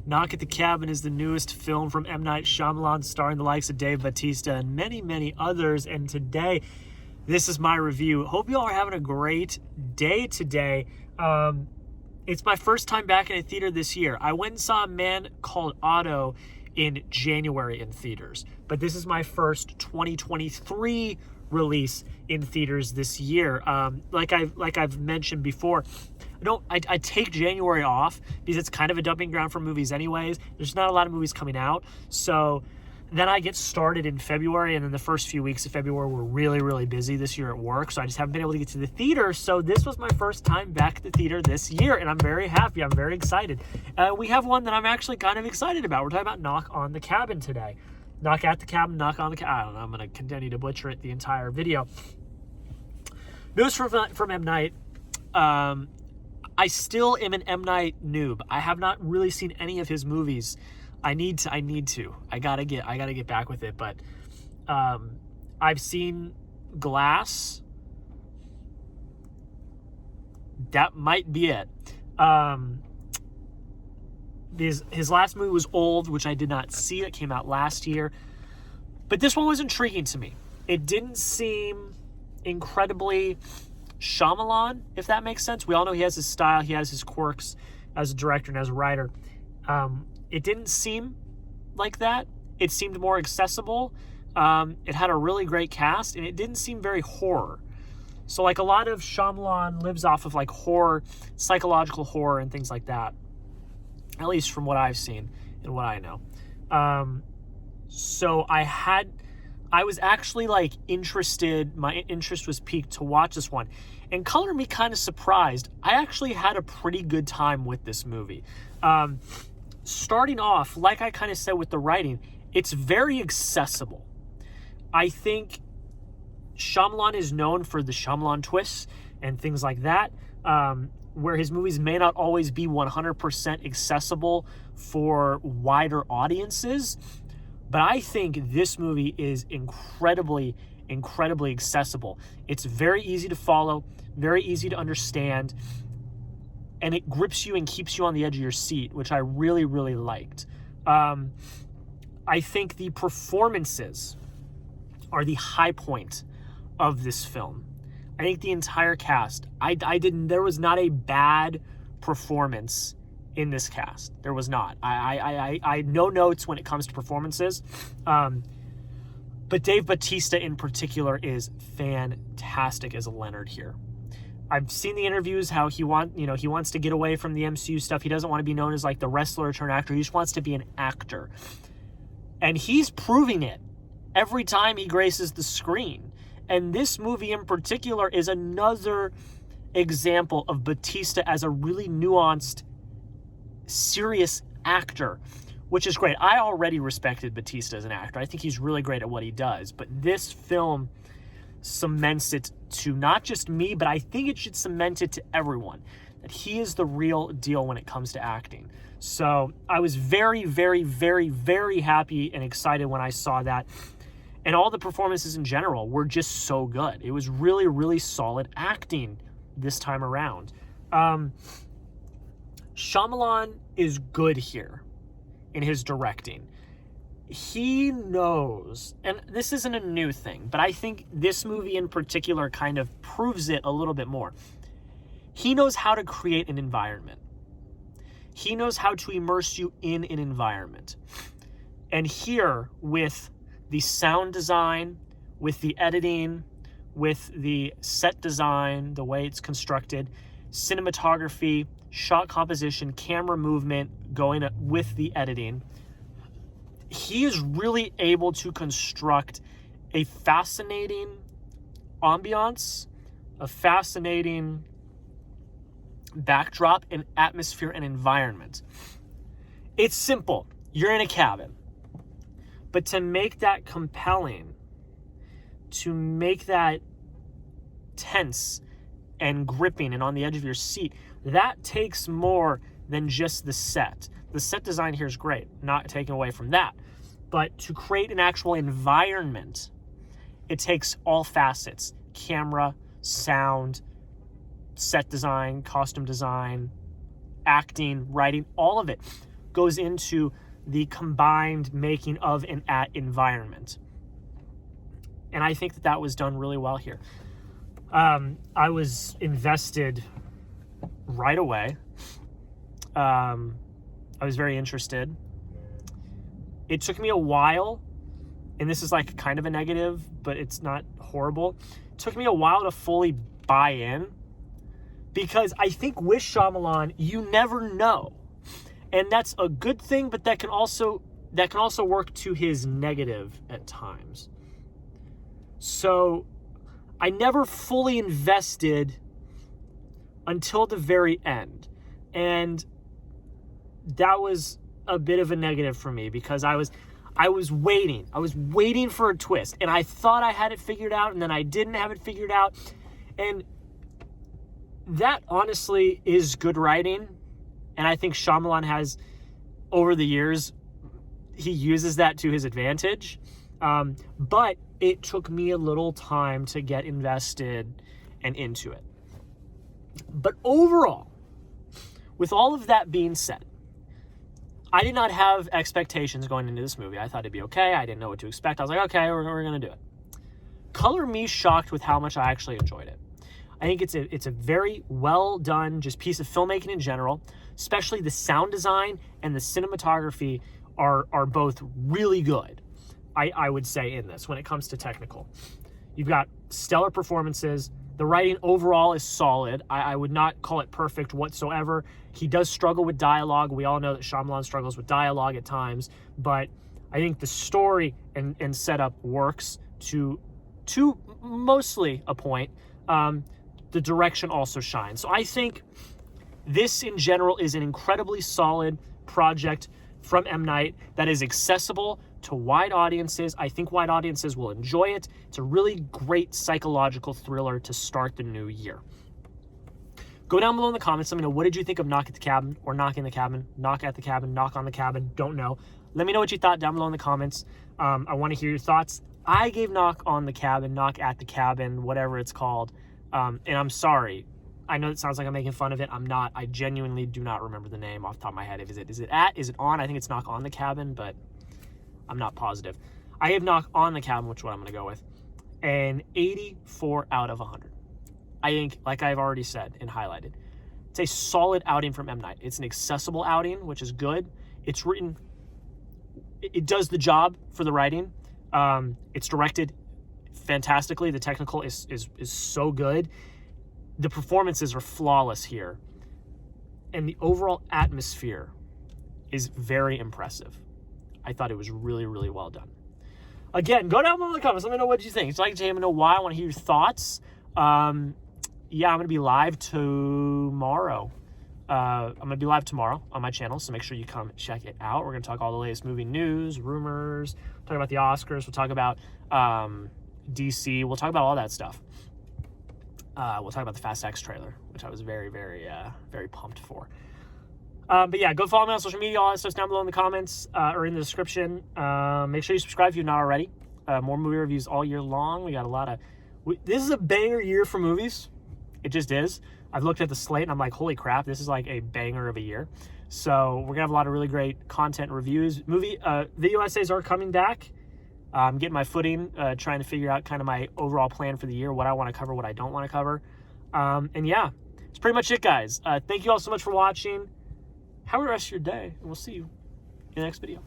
Knock at the Cabin is the newest film from M. Night Shyamalan, starring the likes of Dave Bautista and many, many others. And today, this is my review. Hope you all are having a great day today. It's my first time back in a theater this year. I went and saw A Man Called Otto in January in theaters, but this is my first 2023 release in theaters this year. Like I've mentioned before, I take January off because it's kind of a dumping ground for movies anyways. There's not a lot of movies coming out. So then I get started in February, and then the first few weeks of February were really, really busy this year at work. So I just haven't been able to get to the theater. So this was my first time back at the theater this year, and I'm very happy. I'm very excited. We have one that I'm actually kind of excited about. We're talking about Knock on the Cabin today. Knock at the Cabin, Knock on the Cabin. I don't know. I'm going to continue to butcher it the entire video. News from M. Night. I still am an M. Night noob. I have not really seen any of his movies. I need to. I gotta get back with it. But I've seen Glass. That might be it. His last movie was Old, which I did not see. It came out last year. But this one was intriguing to me. It didn't seem incredibly Shyamalan, if that makes sense. We all know he has his style. He has his quirks as a director and as a writer. It didn't seem like that. It seemed more accessible. It had a really great cast, and it didn't seem very horror. So like a lot of Shyamalan lives off of like horror, psychological horror, and things like that. At least from what I've seen and what I know. So I was actually like interested. My interest was piqued to watch this one, and color me kind of surprised. I actually had a pretty good time with this movie. Starting off, like I kind of said with the writing, it's very accessible. I think Shyamalan is known for the Shyamalan twists and things like that, where his movies may not always be 100% accessible for wider audiences. But I think this movie is incredibly, incredibly accessible. It's very easy to follow, very easy to understand, and it grips you and keeps you on the edge of your seat, which I really, really liked. I think the performances are the high point of this film. I think the entire cast, there was not a bad performance in this cast. There was not. I no notes when it comes to performances. But Dave Bautista in particular is fantastic as a Leonard here. I've seen the interviews how he wants to get away from the MCU stuff. He doesn't want to be known as like the wrestler turned actor. He just wants to be an actor. And he's proving it every time he graces the screen. And this movie in particular is another example of Bautista as a really nuanced, serious actor, which is great. I already respected Bautista as an actor. I think he's really great at what he does. But this film cements it to not just me, but I think it should cement it to everyone that he is the real deal when it comes to acting. So I was very, very, very, very happy and excited when I saw that. And all the performances in general were just so good. It was really, really solid acting this time around. Shyamalan is good here in his directing. He knows, and this isn't a new thing, but I think this movie in particular kind of proves it a little bit more. He knows how to create an environment. He knows how to immerse you in an environment. And here, with the sound design, with the editing, with the set design, the way it's constructed, cinematography, shot composition, camera movement going with the editing, he is really able to construct a fascinating ambiance, a fascinating backdrop and atmosphere and environment. It's simple. You're in a cabin. But to make that compelling, to make that tense and gripping and on the edge of your seat, that takes more than just the set. The set design here is great, not taken away from that. But to create an actual environment, it takes all facets: camera, sound, set design, costume design, acting, writing, all of it. goes into the combined making of and at environment. And I think that was done really well here. I was invested right away. I was very interested. It took me a while, and this is like kind of a negative, but it's not horrible. It took me a while to fully buy in, because I think with Shyamalan, you never know. And that's a good thing, but that can also work to his negative at times. So I never fully invested until the very end. And that was a bit of a negative for me, because I was waiting. I was waiting for a twist, and I thought I had it figured out, and then I didn't have it figured out. And that honestly is good writing. And I think Shyamalan has, over the years, he uses that to his advantage. But it took me a little time to get invested and into it. But overall, with all of that being said, I did not have expectations going into this movie. I thought it'd be okay. I didn't know what to expect. I was like, okay, we're going to do it. Color me shocked with how much I actually enjoyed it. I think it's a very well done just piece of filmmaking in general, especially the sound design and the cinematography are both really good, I would say, in this when it comes to technical. You've got stellar performances. The writing overall is solid. I would not call it perfect whatsoever. He does struggle with dialogue. We all know that Shyamalan struggles with dialogue at times, but I think the story and setup works to mostly a point. The direction also shines. So I think this in general is an incredibly solid project from M. Night that is accessible to wide audiences. I think wide audiences will enjoy it. It's a really great psychological thriller to start the new year. Go down below in the comments. Let me know, what did you think of Knock at the Cabin, or Knock in the Cabin, Knock at the Cabin, Knock on the Cabin? Don't know. Let me know what you thought down below in the comments. I want to hear your thoughts. I gave Knock on the Cabin, Knock at the Cabin, whatever it's called. And I'm sorry. I know it sounds like I'm making fun of it. I'm not. I genuinely do not remember the name off the top of my head. Is it on? I think it's Knock on the Cabin, but I'm not positive. I have Knock on the Cabin, which is what I'm going to go with. An 84 out of 100. I think, like I've already said and highlighted, it's a solid outing from M. Night. It's an accessible outing, which is good. It's written, it does the job for the writing. It's directed fantastically. The technical is so good. The performances are flawless here. And the overall atmosphere is very impressive. I thought it was really, really well done. Again, go down below in the comments. Let me know what you think. So I can know why. I want to hear your thoughts. Yeah, I'm going to be live tomorrow. I'm going to be live tomorrow on my channel, so make sure you come check it out. We're going to talk all the latest movie news, rumors, talk about the Oscars, we'll talk about DC, we'll talk about all that stuff. We'll talk about the Fast X trailer, which I was very, very, very pumped for. But yeah, go follow me on social media. All that stuff's down below in the comments or in the description. Make sure you subscribe if you're not already. More movie reviews all year long. We got a lot of... This is a banger year for movies. It just is. I've looked at the slate and I'm like, holy crap, this is like a banger of a year. So we're going to have a lot of really great content reviews. Video essays are coming back. I'm getting my footing, trying to figure out kind of my overall plan for the year, what I want to cover, what I don't want to cover. And yeah, that's pretty much it, guys. Thank you all so much for watching. Have a rest of your day, and we'll see you in the next video.